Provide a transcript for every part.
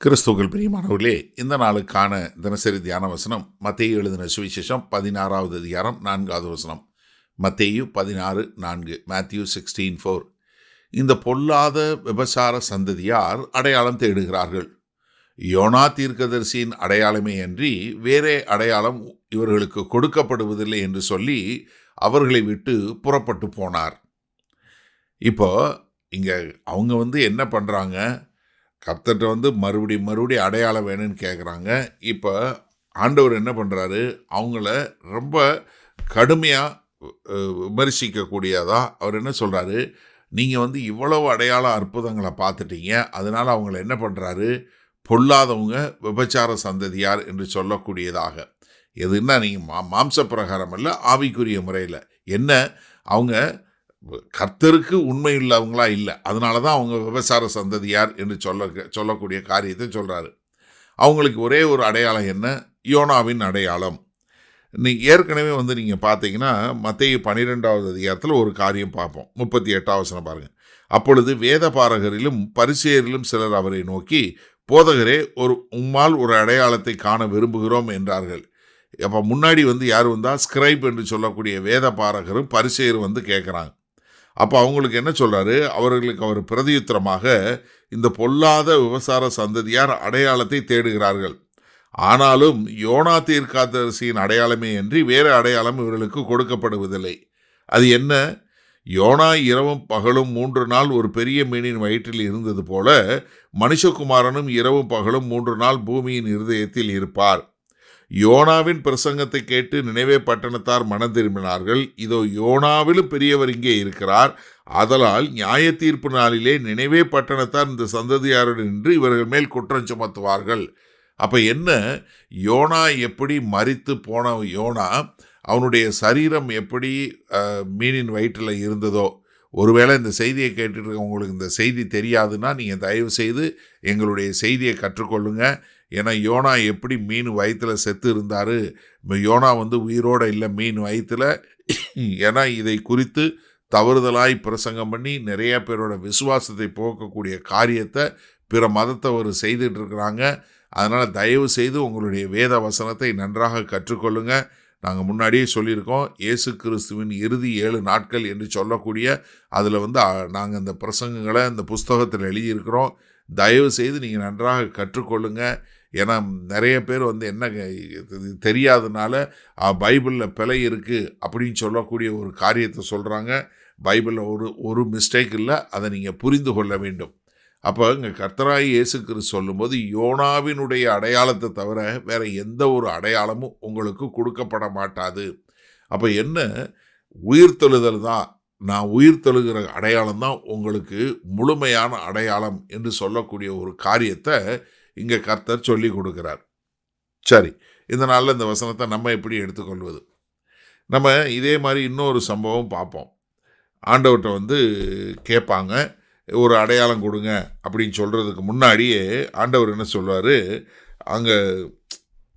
கிறிஸ்துவுக்குள் பிரியமானவர்களே, இந்த நாளுக்கான தினசரி தியான வசனம் மத்தேயு எழுதின சுவிசேஷம் 16வது அதிகாரம் 4வது வசனம். மத்தேயு 16:4. Matthew 16:4. இந்த பொல்லாத விபசார சந்ததியார் அடையாளம் தேடுகிறார்கள். யோனா தீர்க்கதரிசியின் அடையாளமே அன்றி வேறே அடையாளம் இவர்களுக்கு கொடுக்கப்படுவதில்லை என்று சொல்லி அவர்களை விட்டு புறப்பட்டு போனார். இப்போ இங்க அவங்க என்ன பண்றாங்க? கர்த்தர்ட்ட மறுபடியும் அடையாளம் வேணும்னு கேட்குறாங்க. இப்போ ஆண்டவர் என்ன பண்ணுறாரு? அவங்கள ரொம்ப கடுமையாக விமர்சிக்கக்கூடியதா அவர் என்ன சொல்கிறாரு? நீங்கள் இவ்வளவு அடையாள அற்புதங்களை பார்த்துட்டீங்க, அதனால் அவங்கள என்ன பண்ணுறாரு? பொல்லாதவங்க, விபச்சார சந்ததியார் என்று சொல்லக்கூடியதாக. எதுன்னா நீங்கள் மாம்ச பிரகாரம் அல்ல, ஆவிக்குரிய முறையில். என்ன அவங்க கர்த்தருக்கு உண்மை உள்ளவங்களா இல்லை, அதனால தான் அவங்க விபச்சார சந்ததியார் என்று சொல்லக்கூடிய காரியத்தை சொல்கிறாரு. அவங்களுக்கு ஒரே ஒரு அடையாளம் என்ன? யோனாவின் அடையாளம். ஏற்கனவே நீங்கள் பார்த்தீங்கன்னா மத்தேயு 12வது அதிகாரத்தில் ஒரு காரியம் பார்ப்போம். 38வது வசனம் பாருங்கள். அப்பொழுது வேதபாரகரிலும் பரிசேயரிலும் சிலர் அவரை நோக்கி, போதகரே, உம்மால் ஒரு அடையாளத்தை காண விரும்புகிறோம் என்றார்கள். அப்போ முன்னாடி யார் வந்தால் ஸ்கிரைப் என்று சொல்லக்கூடிய வேதபாரகரும் பரிசேயரும் கேட்குறாங்க. அப்போ அவங்களுக்கு என்ன சொல்கிறாரு? அவர்களுக்கு அவர் பிரதியுத்தரமாக, இந்த பொல்லாத விபசார சந்ததியார் அடையாளத்தை தேடுகிறார்கள், ஆனாலும் யோனா தீர்க்கதரிசியின் அடையாளமே அன்றி வேறு அடையாளம் இவர்களுக்கு கொடுக்கப்படுவதில்லை. அது என்ன? யோனா இரவும் பகலும் 3 நாள் ஒரு பெரிய மீனின் வயிற்றில் இருந்தது போல மனுஷகுமாரனும் இரவும் பகலும் 3 நாள் பூமியின் இருதயத்தில் இருப்பார். யோனாவின் பிரசங்கத்தை கேட்டு நினைவே பட்டணத்தார் மனம் திரும்பினார்கள். இதோ யோனாவிலும் பெரியவர் இங்கே இருக்கிறார். ஆதலால் நியாய தீர்ப்பு நாளிலே நினைவே பட்டணத்தார் இந்த சந்ததியாருடன் நின்று இவர்கள் மேல் குற்றம் சுமத்துவார்கள். அப்போ என்ன? யோனா எப்படி மரித்து போன யோனா, அவனுடைய சரீரம் எப்படி மீனின் வயிற்றில் இருந்ததோ, ஒருவேளை இந்த செய்தியை கேட்டுட்டு உங்களுக்கு இந்த செய்தி தெரியாதுன்னா நீங்கள் தயவு செய்து எங்களுடைய செய்தியை கற்றுக்கொள்ளுங்க. ஏன்னா யோனா எப்படி மீன் வயிற்றில் செத்து இருந்தார், யோனா உயிரோடு இல்லை மீன் வயிற்றில். ஏன்னா இதை குறித்து தவறுதலாய் பிரசங்கம் பண்ணி நிறைய பேரோட விசுவாசத்தை போக்கக்கூடிய காரியத்தை பிற மதத்தவர் செய்துட்டு இருக்கிறாங்க. அதனால் தயவு செய்து உங்களுடைய வேத வசனத்தை நன்றாக கற்றுக்கொள்ளுங்க. நாங்கள் முன்னாடியே சொல்லியிருக்கோம், இயேசு கிறிஸ்துவின் இறுதி 7 நாட்கள் என்று சொல்லக்கூடிய அதில் நாங்கள் அந்த பிரசங்கங்களை அந்த புஸ்தகத்தில் எழுதியிருக்கிறோம். தயவு செய்து நீங்கள் நன்றாக கற்றுக்கொள்ளுங்க. ஏன்னா நிறைய பேர் என்ன தெரியாதனால பைபிளில் பிழை இருக்குது அப்படின்னு சொல்லக்கூடிய ஒரு காரியத்தை சொல்கிறாங்க. பைபிளில் ஒரு மிஸ்டேக் இல்லை, அதை நீங்கள் புரிந்து கொள்ள வேண்டும். அப்போ இங்கே கர்த்தராகி இயேசு கிறிஸ்து சொல்லும்போது யோனாவினுடைய அடையாளத்தை தவிர வேறு எந்த ஒரு அடையாளமும் உங்களுக்கு கொடுக்கப்பட மாட்டாது. அப்போ என்ன? உயிர்த்தெழுதல் தான். நான் உயிர்த்தெழுகிற அடையாளம் தான் உங்களுக்கு முழுமையான அடையாளம் என்று சொல்லக்கூடிய ஒரு காரியத்தை இங்கே கர்த்தர் சொல்லி கொடுக்குறார். சரி, இந்த நாளில் இந்த வசனத்தை நம்ம எப்படி எடுத்துக்கொள்வது? நம்ம இதே மாதிரி இன்னொரு சம்பவம் பார்ப்போம். ஆண்டவர்கிட்ட கேட்பாங்க, ஒரு அடையாளம் கொடுங்க அப்படின்னு சொல்கிறதுக்கு முன்னாடியே ஆண்டவர் என்ன சொல்வார்? அங்கே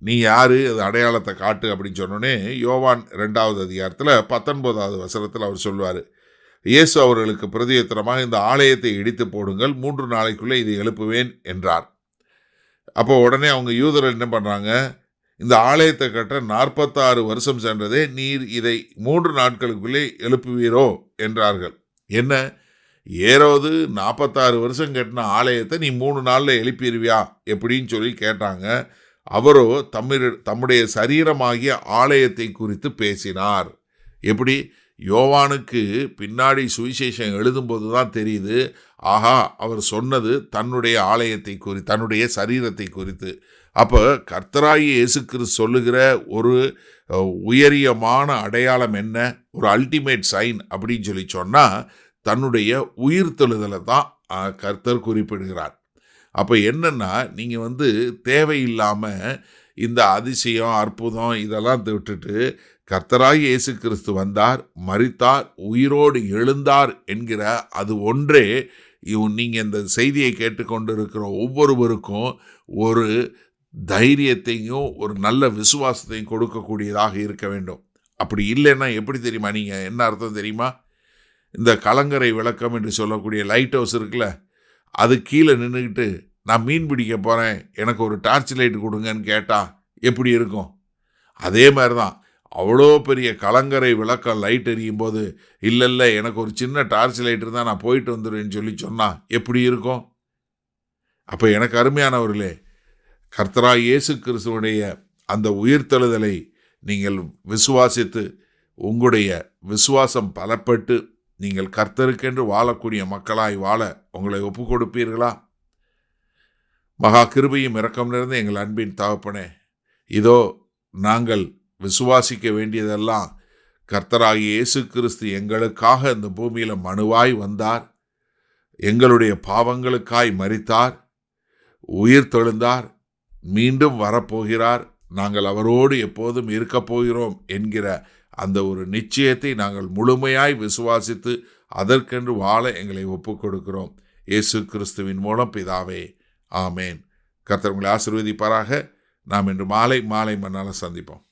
நீ யார், அது அடையாளத்தை காட்டு அப்படின்னு சொன்னோடனே யோவான் 2வது அதிகாரத்தில் 19வது வசனத்தில் அவர் சொல்வார், இயேசு அவர்களுக்கு பிரதியுத்தரமாக, இந்த ஆலயத்தை இடித்து போடுங்கள், 3 நாளைக்குள்ளே இதை எழுப்புவேன் என்றார். அப்போ உடனே அவங்க யூதர்கள் என்ன பண்ணுறாங்க? இந்த ஆலயத்தை கட்ட 46 வருஷம் சென்றதே, நீர் இதை 3 நாட்களுக்குள்ளே எழுப்புவீரோ என்றார்கள். என்ன? ஏரோது 46 வருஷம் கட்டின ஆலயத்தை நீ 3 நாளில் எழுப்பிடுவியா எப்படின்னு சொல்லி கேட்டாங்க. அவரோ தம்முடைய சரீரமாகிய ஆலயத்தை குறித்து பேசினார். எப்படி? யோவானுக்கு பின்னாடி சுவிசேஷம் எழுதும்போது தான் தெரியுது, ஆஹா, அவர் சொன்னது தன்னுடைய ஆலயத்தை குறித்து, தன்னுடைய சரீரத்தை குறித்து. அப்போ கர்த்தராகி இயேசு கிறிஸ்து சொல்லுகிற ஒரு உயரியமான அடையாளம் என்ன? ஒரு அல்டிமேட் சைன் அப்படின்னு சொல்லி சொன்னால் தன்னுடைய உயிர்த்தெழுதலை தான் கர்த்தர் குறிப்பிடுகிறார். அப்போ என்னன்னா, நீங்கள் தேவையில்லாமல் இந்த அதிசயம், அற்புதம் இதெல்லாம் விட்டுட்டு கர்த்தராகி இயேசு கிறிஸ்து வந்தார், மரித்தார், உயிரோடு எழுந்தார் என்கிற அது ஒன்றே நீங்கள் இந்த செய்தியை கேட்டுக்கொண்டு இருக்கிற ஒவ்வொருவருக்கும் ஒரு தைரியத்தையும் ஒரு நல்ல விசுவாசத்தையும் கொடுக்கக்கூடியதாக இருக்க வேண்டும். அப்படி இல்லைன்னா எப்படி தெரியுமா? நீங்கள் என்ன அர்த்தம் தெரியுமா? இந்த கலங்கரை விளக்கம் என்று சொல்லக்கூடிய லைட் ஹவுஸ் இருக்குல்ல, அது கீழே நின்றுக்கிட்டு நான் மீன் பிடிக்க போகிறேன், எனக்கு ஒரு டார்ச் லைட் கொடுங்கன்னு கேட்டால் எப்படி இருக்கும்? அதே மாதிரி தான், அவ்வளோ பெரிய கலங்கரை விளக்கம் லைட் எரியும் போது, இல்லை எனக்கு ஒரு சின்ன டார்ச் லைட் இருந்தால் நான் போயிட்டு வந்துடுவேன்னு சொன்னால் எப்படி இருக்கும்? அப்போ எனக்கு அருமையானவர்களே, கர்த்தராகிய இயேசு கிறிஸ்துவுடைய அந்த உயிர்த்தெழுதலை நீங்கள் விசுவாசித்து, உங்களுடைய விசுவாசம் பலப்பட்டு, நீங்கள் கர்த்தருக்கென்று வாழக்கூடிய மக்களாய் வாழ உங்களை ஒப்பு கொடுப்பீர்களா? மகா கிருபையும் இரக்கம் நிறைந்த எங்கள் அன்பின் தகப்பனே, இதோ நாங்கள் விசுவாசிக்க வேண்டியதெல்லாம் கர்த்தராகிய இயேசு கிறிஸ்து எங்களுக்காக இந்த பூமியில் மனுவாய் வந்தார், எங்களுடைய பாவங்களுக்காய் மரித்தார், உயிர் தெழுந்தார், மீண்டும் வரப்போகிறார், நாங்கள் அவரோடு எப்போதும் இருக்கப் போகிறோம் என்கிற அந்த ஒரு நிச்சயத்தை நாங்கள் முழுமையாய் விசுவாசித்து அதற்கென்று வாழ எங்களை ஒப்புக் கொடுக்கிறோம். இயேசு கிறிஸ்துவின் மூலம் பிதாவே, ஆமேன். கர்த்தர் உங்களை ஆசீர்வதிப்பாராக. நாம் இன்று மாலை மன்னால சந்திப்போம்.